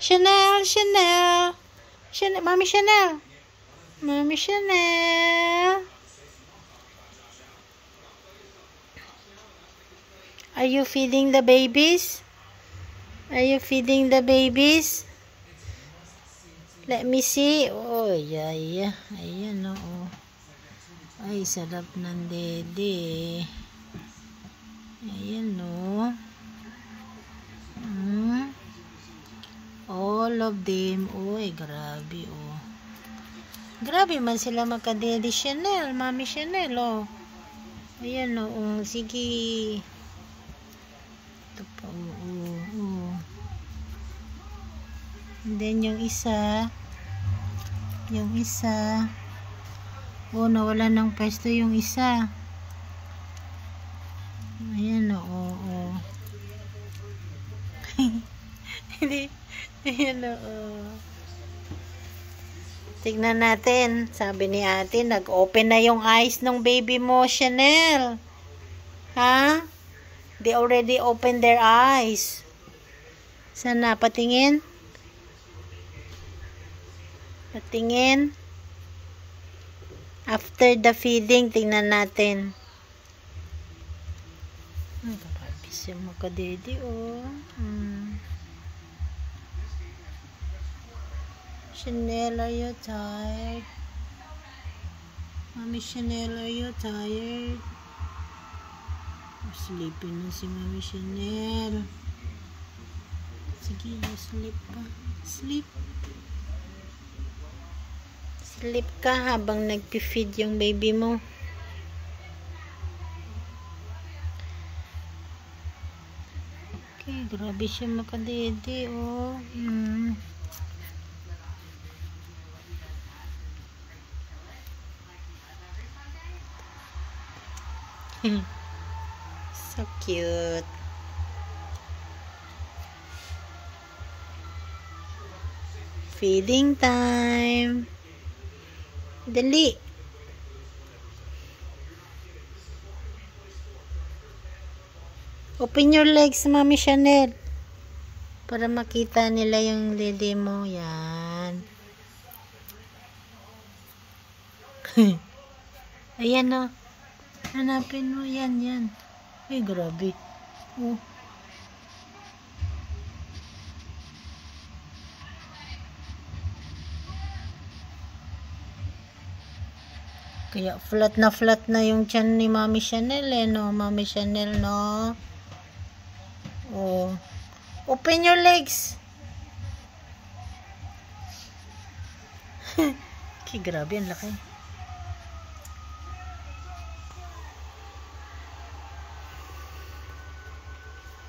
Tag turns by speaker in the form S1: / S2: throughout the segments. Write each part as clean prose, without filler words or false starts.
S1: Chanel, Chanel. Chanel, Mommy Chanel. Mommy Chanel. Are you feeding the babies? Are you feeding the babies? Let me see. Oh, yeah. Ayan, oo. Ay, sarap ng dede. Ayan, o. All of them. Uy, grabe, oh. Grabe man sila magka-Daddy Chanel, Mommy Chanel, oh. Ayan, oh. Sige. Ito pa, oh. And then, yung isa. Oh, nawala ng pwesto yung isa. Ayan, oh. Ayan, oh. Tignan natin. Sabi ni ate, nag-open na yung eyes ng baby mo, Chanel. Ha? They already opened their eyes. Sana, patingin? Patingin. After the feeding, tingnan natin. Ay, grabe siya makadede, oh. Chanel, are you tired? Mommy Chanel, are you tired? Sleepy na si Mommy Chanel. Sige, sleep pa. Sleep. Sleep ka habang nagpi-feed yung baby mo. Okay, grabe siya makadede, oh. So cute. Feeding time. Dali. Open your legs, Mommy Chanel. Para makita nila yung dede mo. Yan. Ayan, oh. Hanapin mo. Yan. Ay, grabe. Oh. Kaya flat na yung tiyan ni Mommy Chanel, no? Mommy Chanel, no? Oh. Open your legs. Okay, grabe, ang laki.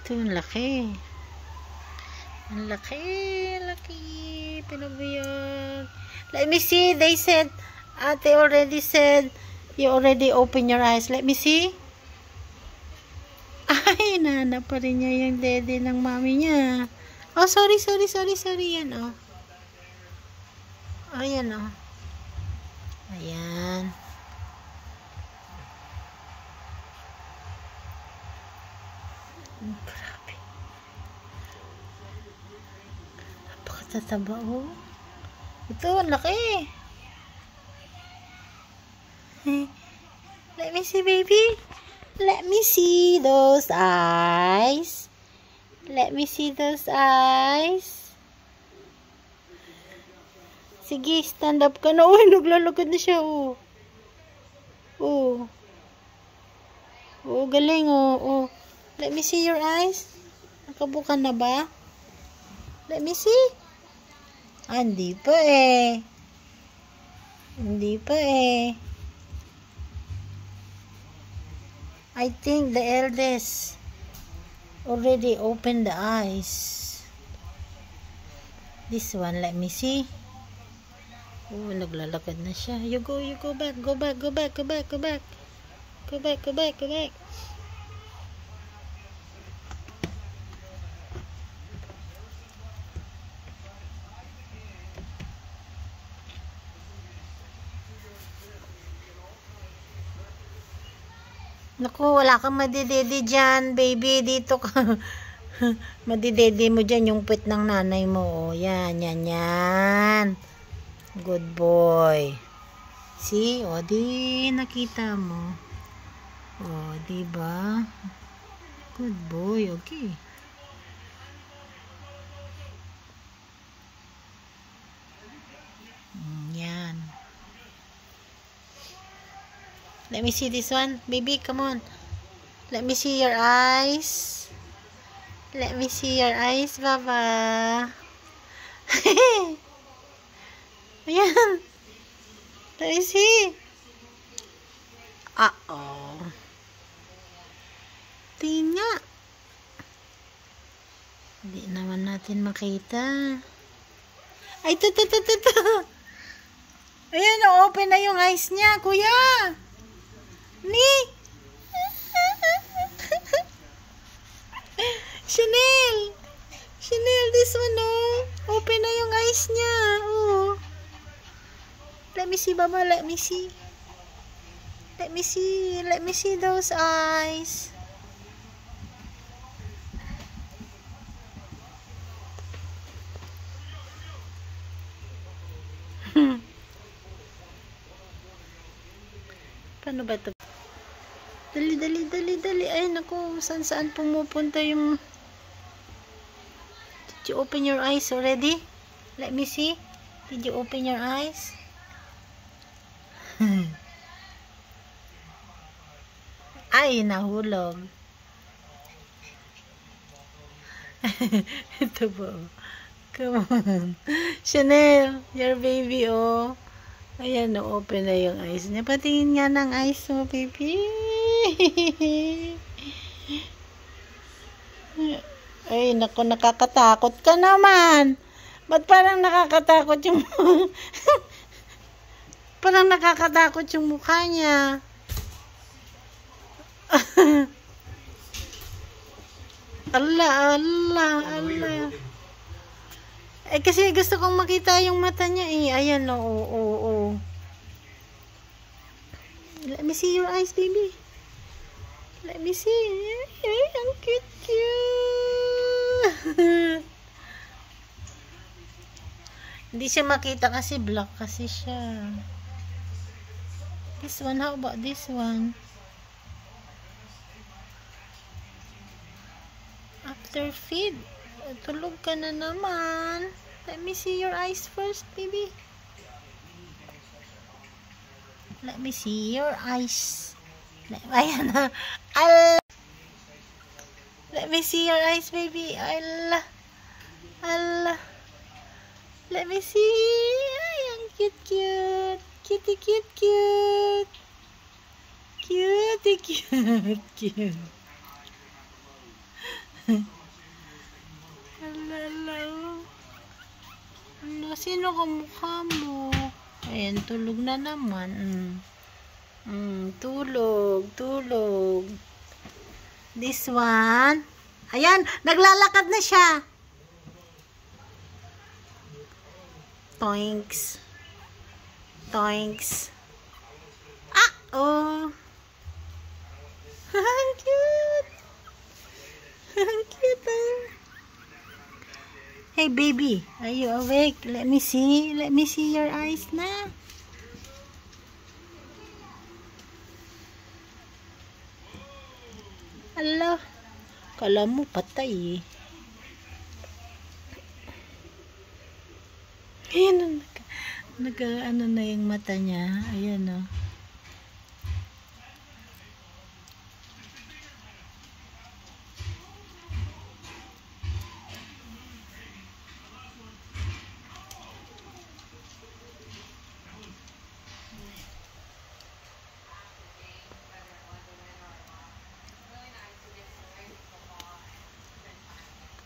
S1: Ito, ang laki. Ang laki. Pinabuyag. Let me see. They said, Ate already said, you already open your eyes. Let me see. Ay, nahanap pa rin niya yung dede ng mami niya. Oh, sorry. Yan, oh. Ayan, oh. Ayan. Grabe. Napakatataba, oh. Ito, ang laki. Let me see, baby. Let me see those eyes. Sige, stand up ka na. Uy, naglalakad na siya, oh. Oh, galing, oh. Let me see your eyes. Nakabuka na ba? Let me see. Hindi pa eh. I think the eldest already opened the eyes. This one, let me see. Oh, naglalakad na siya. You go back. Go back. Naku, wala kang madidede dyan, baby. Dito ka. Madidede mo dyan yung puwet ng nanay mo. Oh, yan, yan, yan. Good boy. See? O, di nakita mo. O, diba? Good boy. Okay. Yan. Let me see this one. Baby, come on. Let me see your eyes. Let me see your eyes, Baba. Ayan. Let me see. Uh-oh. Tingin nga. Hindi naman natin makita. Ay, ito. Ayan, open na yung eyes niya, kuya. Ni. Chanel, this one, oh. Open na yung eyes niya, oh. Let me see, Baba, let me see. Let me see those eyes. Paano ba ito? Dali. Ay, naku, saan pumupunta yung... Did you open your eyes already? Let me see. Did you open your eyes? Ay, nahulog. Ito ba? Come on. Chanel, your baby, oh. Ayan, open na yung eyes niya. Patingin nga ng eyes mo, baby. Ay, naku, nakakatakot ka naman. Ba't parang nakakatakot yung... parang nakakatakot yung mukha niya. Allah. Eh, kasi gusto kong makita yung mata niya eh. Ayan, oo. Let me see your eyes, baby. Let me see. Ay, ang cute. Hindi siya makita kasi black kasi siya. This one, how about this one? After feed, tulog ka na naman. Let me see your eyes first, baby. Let me see your eyes. Ayan na. Let me see your eyes, baby. Allah. Let me see. Ay, ang cute. Cute. Ala. Sino ka mukha mo? Ayan, tulog na naman. Tulog. This one. Ayan, naglalakad na siya. Toinks. Oh. Ang cute. Hey, baby. Are you awake? Let me see your eyes na. Ala. Kala mo patay eh. Ayan, ano na yung mata niya. Ayan, oh.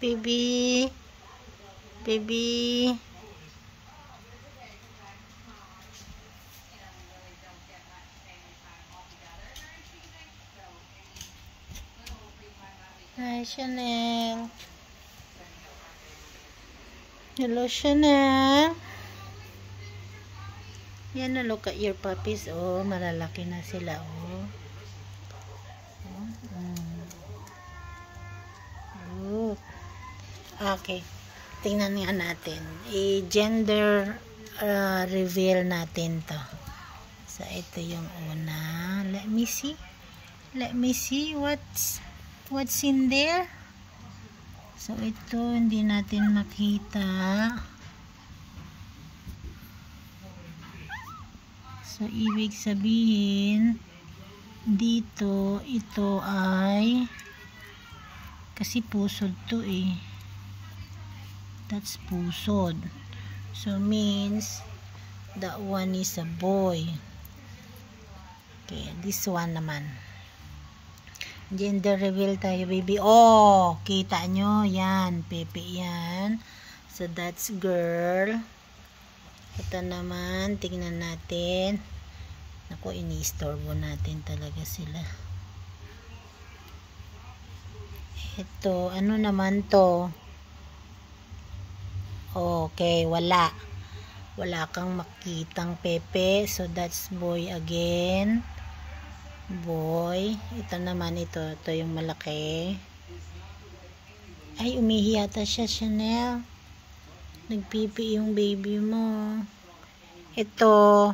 S1: Baby. Hi, Chanel. Hello, Chanel. Yan na, look at your puppies. Oh, malalaki na sila. Oh. Look. Okay. Tingnan nga natin. I-gender reveal natin to. So, ito yung una. Let me see. Let me see what's in there. So, ito hindi natin makita. So, ibig sabihin dito, ito ay kasi pusod to eh. That's pusod. So, means that one is a boy. Okay, this one naman. Gender reveal tayo, baby. Oh, kita nyo. Yan, Pepe yan. So, that's girl. Ito naman, tingnan natin. Naku, ini-istorbo natin talaga sila. Ito, ano naman to? Okay, wala. Wala kang makitang Pepe. So, that's boy again. Boy. Ito naman, ito yung malaki. Ay, umihi yata siya, Chanel. Nagpipi yung baby mo. Ito.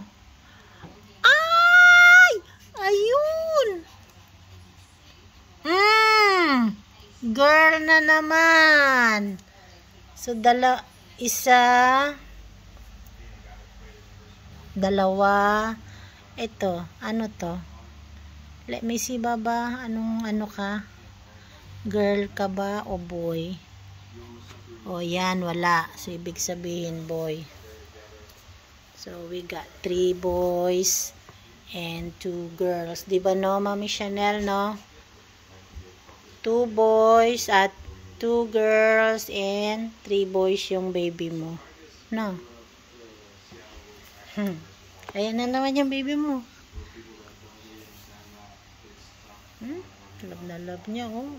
S1: Ay! Ayun! Girl na naman. So, dalawa. Ito, ano to? Let me see, baba. Ano ka? Girl ka ba o boy? O, yan, wala. So, ibig sabihin, boy. So, we got 3 boys and 2 girls. Diba, no, Mami Chanel, no? 2 boys at 2 girls and 3 boys yung baby mo. No? Ayan na naman yung baby mo. Love na love niya, oh.